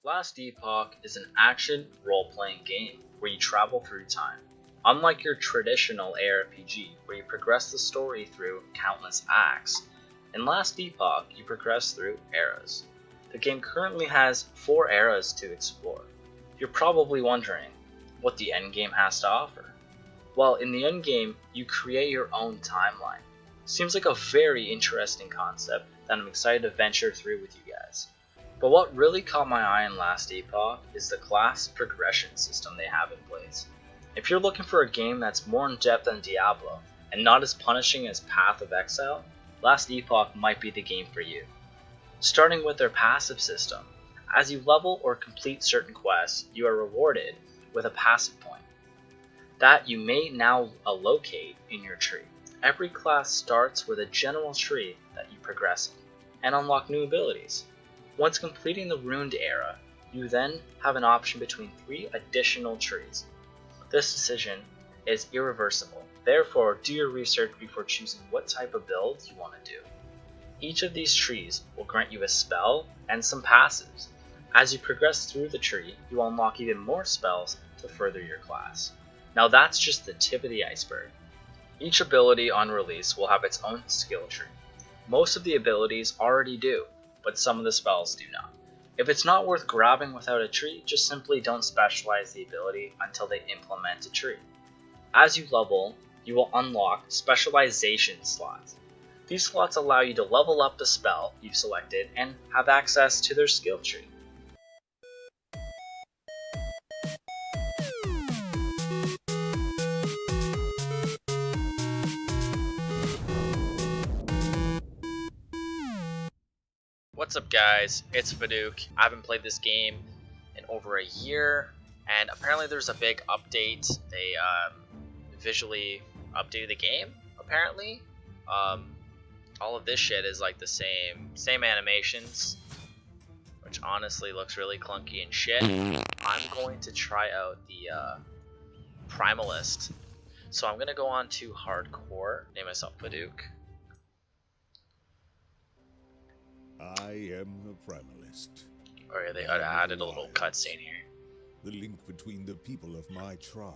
Last Epoch is an action role-playing game where you travel through time. Unlike your traditional ARPG, where you progress the story through countless acts, in Last Epoch you progress through eras. The game currently has 4 eras to explore. You're probably wondering what the endgame has to offer. Well, in the endgame, you create your own timeline. Seems like a very interesting concept that I'm excited to venture through with you guys. But what really caught my eye in Last Epoch is the class progression system they have in place. If you're looking for a game that's more in depth than Diablo, and not as punishing as Path of Exile, Last Epoch might be the game for you. Starting with their passive system, as you level or complete certain quests, you are rewarded with a passive point that you may now allocate in your tree. Every class starts with a general tree that you progress in, and unlock new abilities. Once completing the Ruined era, you then have an option between 3 additional trees. This decision is irreversible, therefore do your research before choosing what type of build you want to do. Each of these trees will grant you a spell and some passives. As you progress through the tree, you will unlock even more spells to further your class. Now that's just the tip of the iceberg. Each ability on release will have its own skill tree. Most of the abilities already do, but some of the spells do not. If it's not worth grabbing without a tree, just simply don't specialize the ability until they implement a tree. As you level, you will unlock specialization slots. These slots allow you to level up the spell you've selected and have access to their skill tree. What's up guys, it's Fadouk. I haven't played this game in over a year, and apparently there's a big update. They visually updated the game, apparently. All of this shit is like the same animations, which honestly looks really clunky and shit. I'm going to try out the Primalist. So I'm gonna go on to hardcore, name myself Fadouk. I am a Primalist. Oh yeah, they added a little cutscene here. The link between the people of my tribe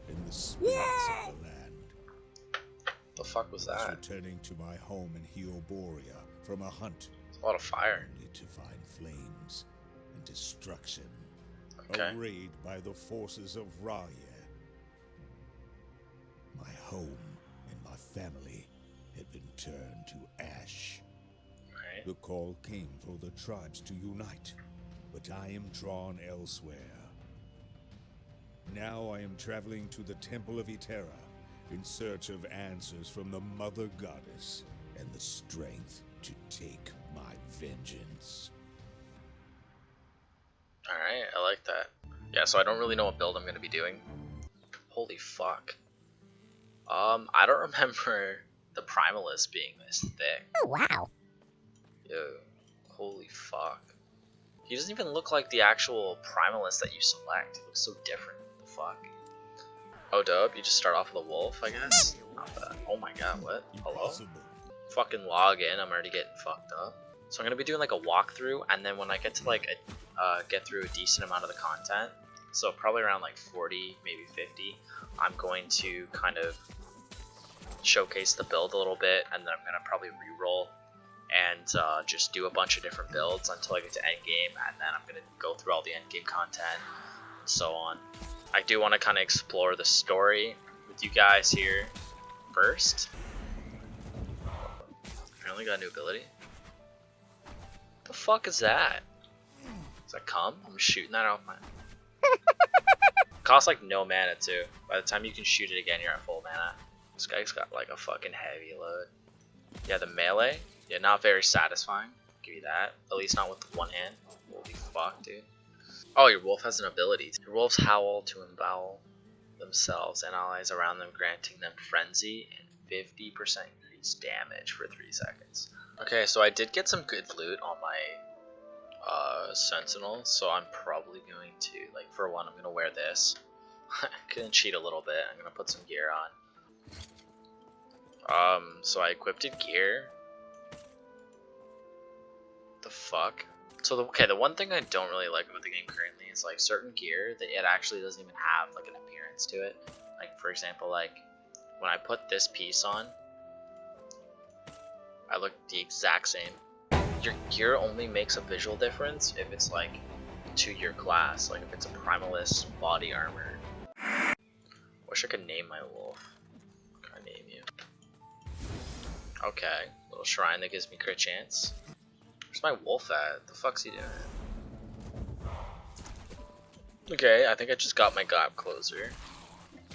and the spirits of the land. The fuck was I was that? returning to my home in Heoboria from a hunt. A lot of fire. Only to find flames and destruction. Okay. A raid by the forces of Raya. My home and my family had been turned to ash. Right. The call came for the tribes to unite, but I am drawn elsewhere. Now I am traveling to the Temple of Iterra in search of answers from the Mother Goddess and the strength to take my vengeance. Alright, I like that. Yeah, so I don't really know what build I'm gonna be doing. Holy fuck. I don't remember the Primalist being this thick. Oh, wow. Yo, holy fuck. He doesn't even look like the actual Primalist that you select. He looks so different. What the fuck? Oh, dope. You just start off with a wolf, I guess? Not bad. Oh my god, what? Hello? Impossible. Fucking log in. I'm already getting fucked up. So I'm gonna be doing like a walkthrough, and then when I get to like get through a decent amount of the content, so probably around like 40, maybe 50, I'm going to kind of showcase the build a little bit, and then I'm gonna probably re-roll and just do a bunch of different builds until I get to endgame, and then I'm gonna go through all the endgame content and so on. I do want to kind of explore the story with you guys here first. Apparently got a new ability. The fuck is that? Does that come? I'm shooting that off my... Costs like no mana too. By the time you can shoot it again, you're at full mana. This guy's got like a fucking heavy load. Yeah, the melee. Yeah, not very satisfying. Give you that. At least not with the one hand. Holy fuck, dude. Oh, your wolf has an ability. Your wolves howl to embowel themselves and allies around them, granting them frenzy and 50% increased damage for 3 seconds. Okay, so I did get some good loot on my sentinel, so I'm probably going to, like, for one, I'm gonna wear this. I can cheat a little bit. I'm gonna put some gear on. So I equipped gear. The fuck? So the one thing I don't really like about the game currently is like certain gear that it actually doesn't even have like an appearance to it. Like for example, like when I put this piece on, I look the exact same. Your gear only makes a visual difference if it's like to your class, like if it's a Primalist body armor. Wish I could name my wolf. What can I name you? Okay, little shrine that gives me crit chance. Where's my wolf at? The fuck's he doing? Okay, I think I just got my gap closer.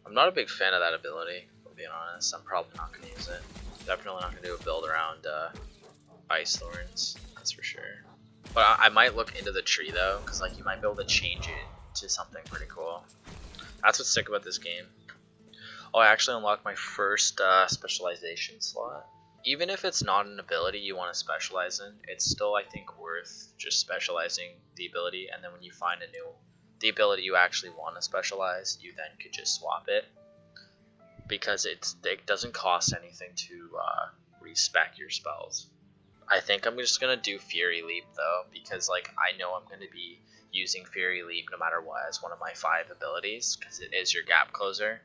I'm not a big fan of that ability, to be honest. I'm probably not gonna use it. Definitely not gonna do a build around ice thorns, that's for sure. But I might look into the tree though, because like you might be able to change it to something pretty cool. That's what's sick about this game. Oh, I actually unlocked my first specialization slot. Even if it's not an ability you want to specialize in, it's still, I think, worth just specializing the ability, and then when you find the ability you actually want to specialize, you then could just swap it. Because it doesn't cost anything to respec your spells. I think I'm just going to do Fury Leap, though, because like I know I'm going to be using Fury Leap no matter what as one of my 5 abilities, because it is your gap closer.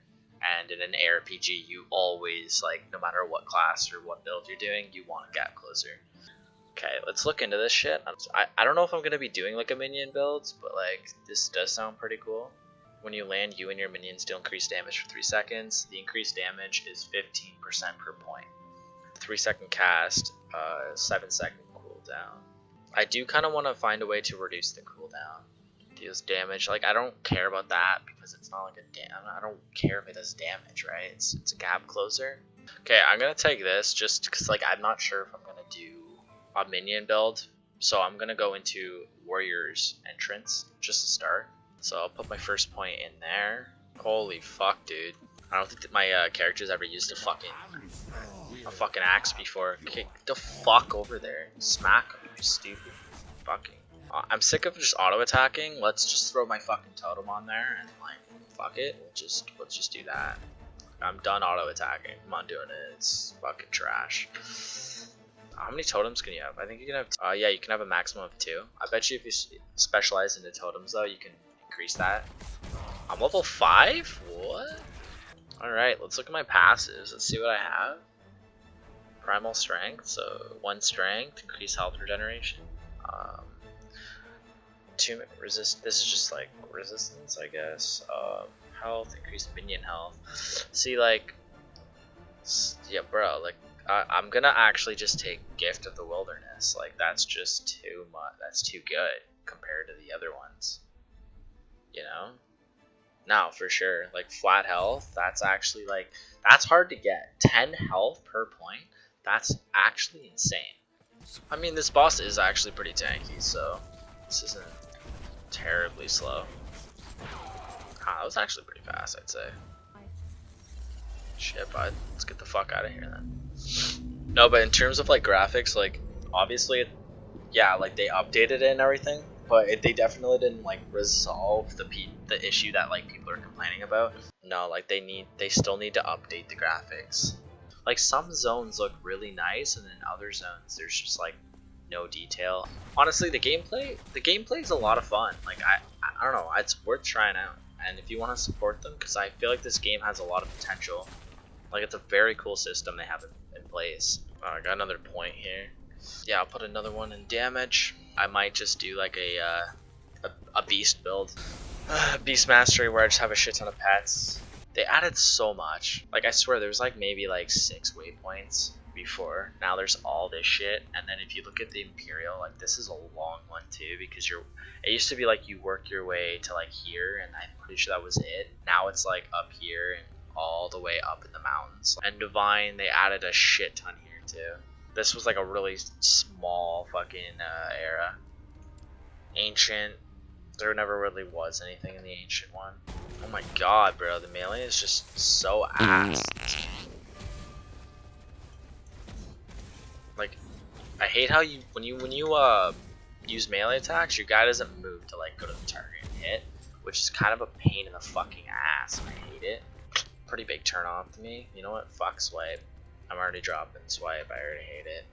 And in an ARPG, you always, like, no matter what class or what build you're doing, you want a gap closer. Okay, let's look into this shit. I don't know if I'm going to be doing, like, a minion build, but, like, this does sound pretty cool. When you land, you and your minions deal increased damage for 3 seconds. The increased damage is 15% per point. 3-second cast, 7-second cooldown. I do kind of want to find a way to reduce the cooldown. Deals damage. Like, I don't care about that because it's not like I don't care if it does damage, right? It's a gap closer. Okay, I'm gonna take this just because like I'm not sure if I'm gonna do a minion build, so I'm gonna go into Warrior's Entrance just to start. So I'll put my first point in there. Holy fuck, dude! I don't think that my character's ever used a fucking axe before. Okay, get the fuck over there! Smack him, you stupid fucking. I'm sick of just auto attacking. Let's just throw my fucking totem on there and like fuck it. Let's just do that. I'm done auto attacking. I'm not doing it. It's fucking trash. How many totems can you have? I think you can have. Yeah, you can have a maximum of 2. I bet you if you specialize into totems though, you can increase that. I'm level 5. What? All right, let's look at my passives. Let's see what I have. Primal strength. So 1 strength, increase health regeneration. 2 resist. This is just like resistance, I guess. Health, increased minion health. See, like, yeah, bro. Like, I'm gonna actually just take Gift of the Wilderness. Like, that's just too much. That's too good compared to the other ones. You know? Now, for sure, like flat health. That's actually like that's hard to get. 10 health per point. That's actually insane. I mean, this boss is actually pretty tanky, so this isn't terribly slow. That was actually pretty fast, I'd say. Shit, bud. Let's get the fuck out of here then. No, but in terms of like graphics, like obviously, yeah, like they updated it and everything, but they definitely didn't like resolve the issue that like people are complaining about. No, like they still need to update the graphics. Like some zones look really nice, and then other zones there's just like no detail. Honestly, the gameplay is a lot of fun. Like I don't know, it's worth trying out. And if you want to support them, because I feel like this game has a lot of potential. Like it's a very cool system they have in place. I got another point here. Yeah, I'll put another one in damage. I might just do like a beast build, beast mastery, where I just have a shit ton of pets. They added so much. Like I swear, there's like maybe like 6 waypoints before. Now there's all this shit, and then if you look at the Imperial, like this is a long one too, because it used to be like you work your way to like here, and I'm pretty sure that was it. Now it's like up here and all the way up in the mountains. And Divine, they added a shit ton here too. This was like a really small fucking era. Ancient, there never really was anything in the Ancient one. Oh my god, bro, the melee is just so ass. Like, I hate how when you use melee attacks, your guy doesn't move to like go to the target and hit, which is kind of a pain in the fucking ass. I hate it. Pretty big turn off to me. You know what? Fuck swipe. I'm already dropping swipe. I already hate it.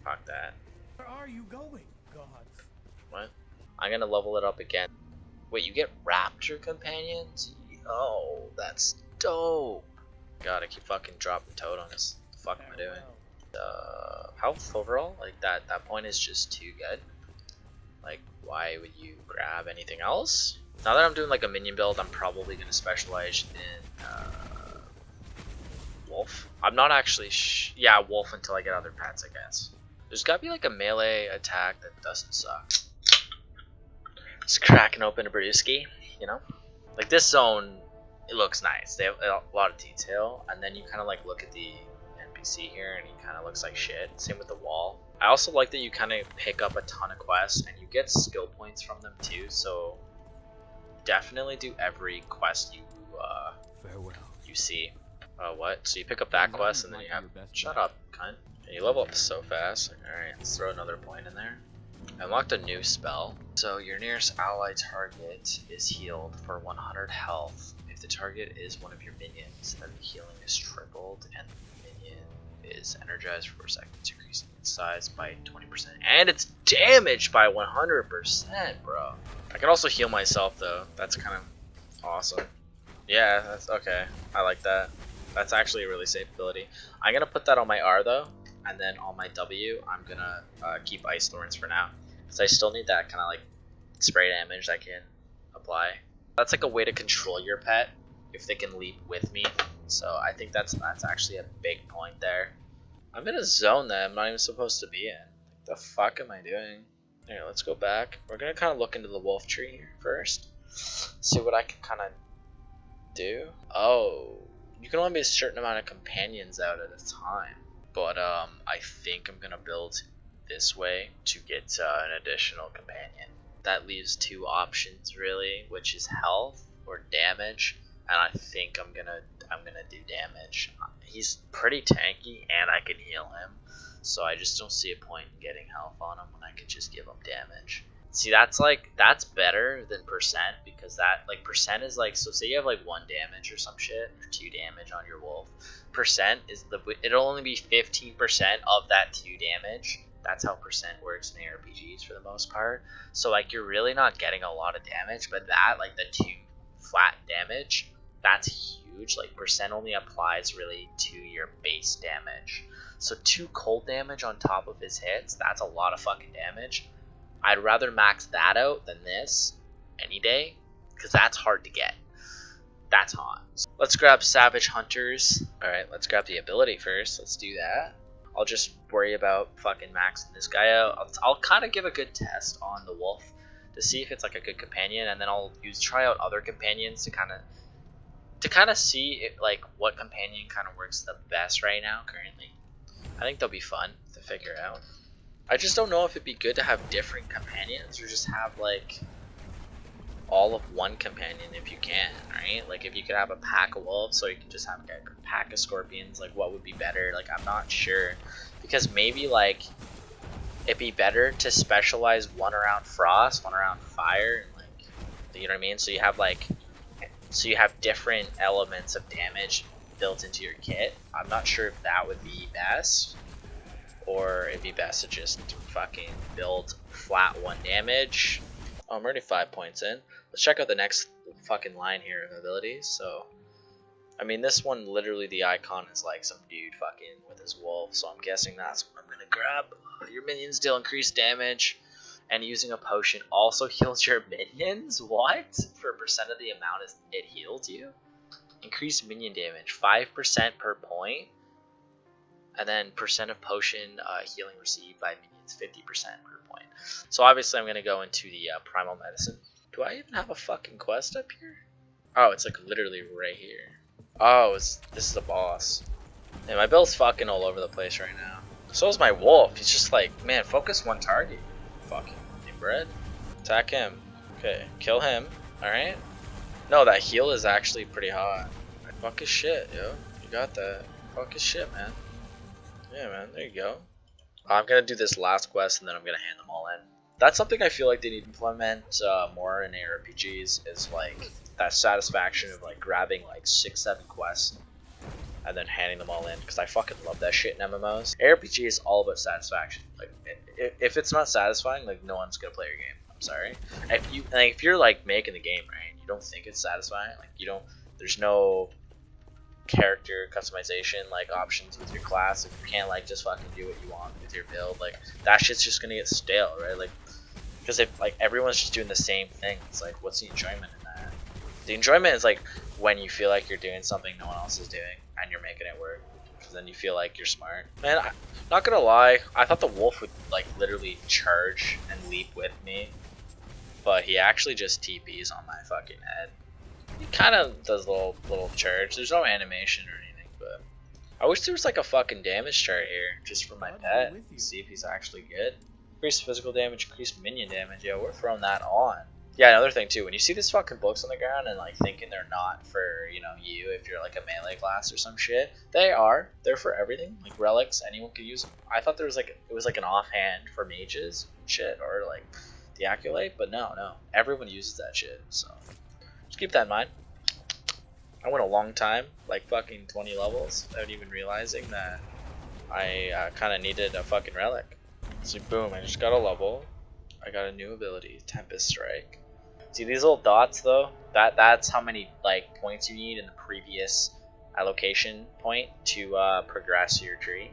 Fuck that. Where are you going, gods? What? I'm gonna level it up again. Wait, you get raptor companions? Oh, that's dope. God, I keep fucking dropping toad on this. What the fuck am I doing? Health overall? Like that point is just too good. Like, why would you grab anything else? Now that I'm doing like a minion build, I'm probably gonna specialize in wolf. I'm not actually yeah, wolf until I get other pets, I guess. There's gotta be like a melee attack that doesn't suck. Just cracking open a brewski, you know? Like this zone, it looks nice. They have a lot of detail, and then you kind of like look at the NPC here, and he kind of looks like shit. Same with the wall. I also like that you kind of pick up a ton of quests, and you get skill points from them too. So definitely do every quest you see. What? So you pick up that quest, and then you have. Shut up, cunt. And you level up so fast. Like, all right, let's throw another point in there. I unlocked a new spell. So your nearest ally target is healed for 100 health. If the target is one of your minions, then the healing is tripled and the minion is energized for 4 seconds, increasing its size by 20%. And it's damaged by 100%, bro. I can also heal myself though. That's kind of awesome. Yeah, that's okay. I like that. That's actually a really safe ability. I'm gonna put that on my R though. And then on my W, I'm gonna keep Ice Thorns for now. Because I still need that kind of like spray damage I can apply. That's like a way to control your pet if they can leap with me. So I think that's actually a big point there. I'm in a zone that I'm not even supposed to be in. Like, the fuck am I doing? Here, let's go back. We're gonna kind of look into the wolf tree here first. See what I can kind of do. Oh, you can only be a certain amount of companions out at a time. But I think I'm gonna build this way to get an additional companion. That leaves 2 options really, which is health or damage. And I think I'm gonna do damage. He's pretty tanky, and I can heal him. So I just don't see a point in getting health on him when I could just give him damage. See, that's better than percent, because that like percent is like, so say you have like 1 damage or some shit, or 2 damage on your wolf. Percent is it'll only be 15% of that 2 damage. That's how percent works in ARPGs for the most part. So like you're really not getting a lot of damage, but that like the 2 flat damage, that's huge. Like percent only applies really to your base damage. So 2 cold damage on top of his hits, that's a lot of fucking damage. I'd rather max that out than this any day, because that's hard to get. That's hot. Let's grab Savage Hunters. Alright, let's grab the ability first. Let's do that. I'll just worry about fucking maxing this guy out. I'll kind of give a good test on the wolf to see if it's like a good companion, and then I'll try out other companions to kind of see like what companion kind of works the best right now currently. I think they'll be fun to figure out. I just don't know if it'd be good to have different companions or just have like all of one companion if you can, right? Like if you could have a pack of wolves, or you can just have a pack of scorpions, like what would be better? Like I'm not sure, because maybe like it'd be better to specialize one around frost, one around fire, and like, you know what I mean? So you have different elements of damage built into your kit. I'm not sure if that would be best, or it'd be best to just fucking build flat 1 damage. Oh, I'm already 5 points in. Let's check out the next fucking line here of abilities. So, I mean, this one, literally the icon is like some dude fucking with his wolf, so I'm guessing that's what I'm gonna grab. Your minions deal increased damage, and using a potion also heals your minions? What? For a percent of the amount it heals you? Increased minion damage, 5% per point. And then percent of potion healing received by minions, 50% per point. So obviously I'm going to go into the primal medicine. Do I even have a fucking quest up here? Oh, it's like literally right here. Oh, this is the boss. Yeah, my build's fucking all over the place right now. So is my wolf. He's just like, man, focus 1 target. Fucking inbred. Attack him. Okay, kill him. Alright. No, that heal is actually pretty hot. Fuck his shit, yo. You got that. Fuck his shit, man. Yeah, man, there you go. I'm gonna do this last quest, and then I'm gonna hand them all in. That's something I feel like they need to implement more in ARPGs, is like that satisfaction of like grabbing like 6-7 quests and then handing them all in, because I fucking love that shit in MMOs. ARPG is all about satisfaction. Like if it's not satisfying, like no one's gonna play your game. sorry. If you're like making the game, right, you don't think it's satisfying. Like you don't. There's no character customization like options with your class. If you can't like just fucking do what you want with your build, like that shit's just gonna get stale, right? Like because if like everyone's just doing the same thing, it's like what's the enjoyment in that? The enjoyment is like when you feel like you're doing something no one else is doing and you're making it work, because then you feel like you're smart. Man, not gonna lie, I thought the wolf would like literally charge and leap with me, but he actually just TPs on my fucking head. He kind of does a little charge. There's no animation or anything, but I wish there was like a fucking damage chart here just for my pet. See if he's actually good. Increase physical damage, increase minion damage. Yeah, we're throwing that on. Yeah, another thing too, when you see these fucking books on the ground and like thinking they're not for, you know, you if you're like a melee class or some shit, they are. They're for everything. Like relics, anyone could use them. I thought there was like it was like an offhand for mages shit or like the Acolyte, but no. Everyone uses that shit, so just keep that in mind. I went a long time, like fucking 20 levels, without even realizing that I kind of needed a fucking relic. So boom, I just got a level. I got a new ability, Tempest Strike. See these little dots though? That's how many like points you need in the previous allocation point to progress your tree.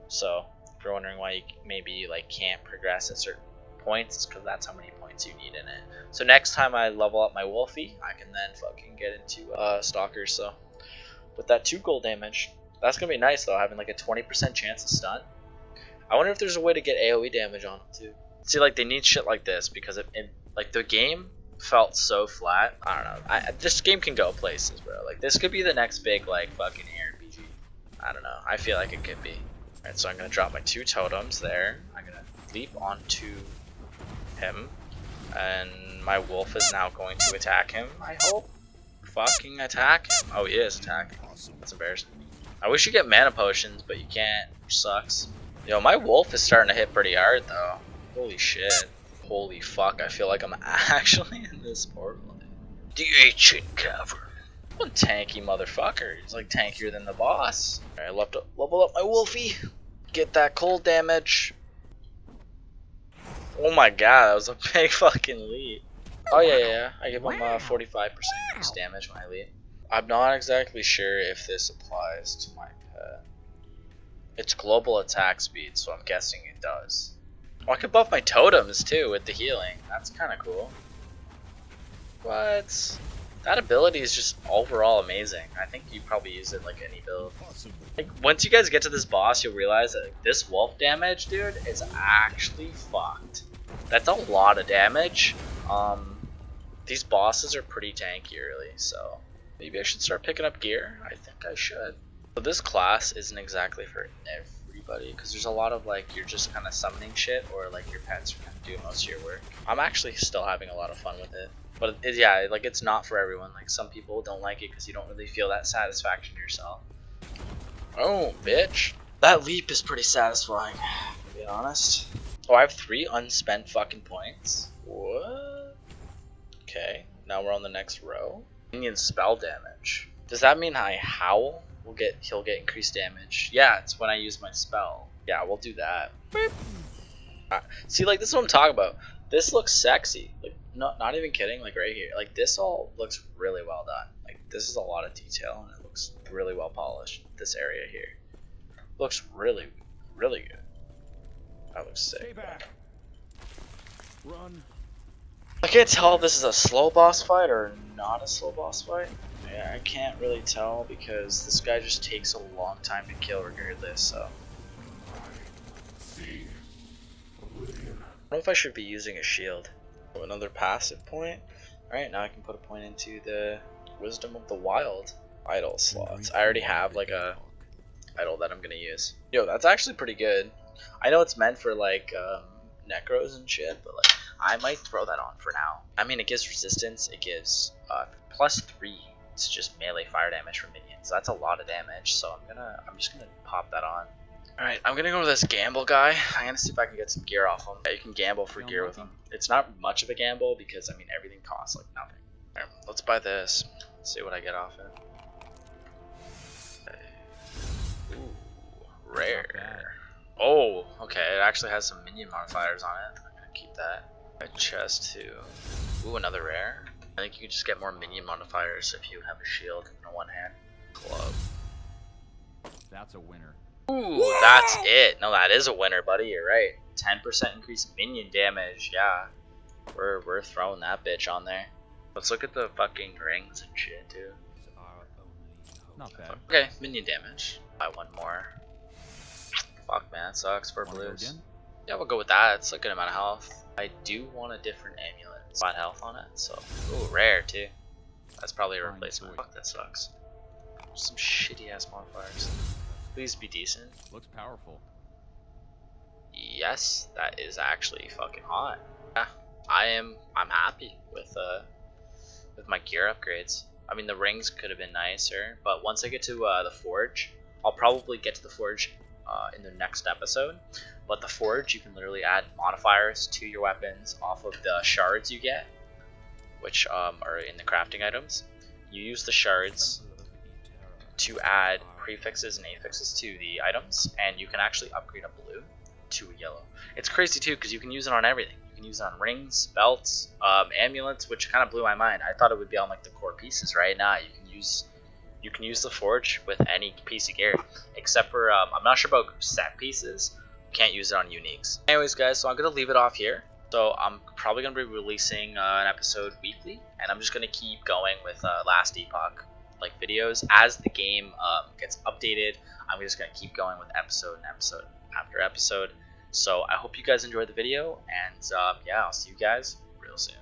So if you're wondering why you maybe like can't progress at certain points, it's because that's how many points you need in it. So next time I level up my Wolfie, I can then fucking get into Stalkers. So with that 2 gold damage, that's gonna be nice though, having like a 20% chance to stun. I wonder if there's a way to get AoE damage on them too. See, like they need shit like this because like the game felt so flat. I don't know. This game can go places, bro. Like this could be the next big like fucking RPG. I don't know. I feel like it could be. Alright, so I'm gonna drop my 2 totems there. I'm gonna leap onto him, and my wolf is now going to attack him. I hope. Fucking attack him. Oh, he is attacking. That's embarrassing. I wish you get mana potions, but you can't, which sucks. Yo, my wolf is starting to hit pretty hard though. Holy shit. Holy fuck, I feel like I'm actually in this portal. The ancient cavern. One tanky motherfucker. He's like tankier than the boss. Alright, level up my wolfie. Get that cold damage. Oh my god, that was a big fucking leap. Oh yeah. I give him 45% increased damage when I leap. I'm not exactly sure if this applies to my pet. It's global attack speed, so I'm guessing it does. Oh, I can buff my totems too with the healing. That's kind of cool. What? That ability is just overall amazing. I think you probably use it like any build. Like once you guys get to this boss, you'll realize that like, this wolf damage, dude, is actually fucked. That's a lot of damage. These bosses are pretty tanky really, so maybe I should start picking up gear. I think I should. So this class isn't exactly for everybody because there's a lot of like you're just kind of summoning shit or like your pets are kind of doing most of your work. I'm actually still having a lot of fun with it, but yeah, like it's not for everyone. Like some people don't like it because you don't really feel that satisfaction yourself. Oh, bitch. That leap is pretty satisfying, to be honest. Oh, I have 3 unspent fucking points. What? Okay, now we're on the next row. Minion spell damage. Does that mean I howl? He'll get increased damage. Yeah, it's when I use my spell. Yeah, we'll do that. See, like this is what I'm talking about. This looks sexy. Like not even kidding. Like right here. Like this all looks really well done. Like this is a lot of detail and it looks really well polished. This area here looks really good. That looks sick. Stay back. Run. I can't tell if this is a slow boss fight or not a slow boss fight. Yeah, I can't really tell because this guy just takes a long time to kill regardless, so. I don't know if I should be using a shield. Oh, another passive point. Alright, now I can put a point into the Wisdom of the Wild idol slots. I already have like a idol that I'm gonna use. Yo, that's actually pretty good. I know it's meant for like necros and shit, but like I might throw that on for now. I mean, it gives resistance. It gives +3. It's just melee fire damage from minions. That's a lot of damage. So I'm just gonna pop that on. All right, I'm gonna go to this gamble guy. I'm gonna see if I can get some gear off him. Yeah, you can gamble for gear with him. It's not much of a gamble because I mean everything costs like nothing. All right, let's buy this. Let's see what I get off it. Ooh, rare. Oh, okay. It actually has some minion modifiers on it. I'm gonna keep that. A chest too. Ooh, another rare. I think you can just get more minion modifiers if you have a shield in one hand. Club. That's a winner. Ooh, that's it. No, that is a winner, buddy. You're right. 10% increase minion damage. Yeah, we're throwing that bitch on there. Let's look at the fucking rings and shit too. Not bad. Okay, minion damage. Buy one more. Fuck, man, that sucks for blues. Yeah, we'll go with that. It's a good amount of health. I do want a different amulet. It's got health on it, so. Ooh, rare too. That's probably a replacement. Fuck, that sucks. Some shitty ass modifiers. Please be decent. Looks powerful. Yes, that is actually fucking hot. Yeah, I'm happy with my gear upgrades. I mean, the rings could have been nicer, but once I get to the forge, I'll probably get to the forge in the next episode. But the forge, you can literally add modifiers to your weapons off of the shards you get, which are in the crafting items. You use the shards to add prefixes and affixes to the items, and you can actually upgrade a blue to a yellow. It's crazy too because you can use it on everything. You can use it on rings, belts, amulets, which kind of blew my mind. I thought it would be on like the core pieces, right? Nah, you can use the forge with any piece of gear, except for I'm not sure about set pieces. You can't use it on uniques. Anyways, guys, so I'm gonna leave it off here. So I'm probably gonna be releasing an episode weekly, and I'm just gonna keep going with Last Epoch like videos as the game gets updated. I'm just gonna keep going with episode and episode after episode. So I hope you guys enjoyed the video, and yeah, I'll see you guys real soon.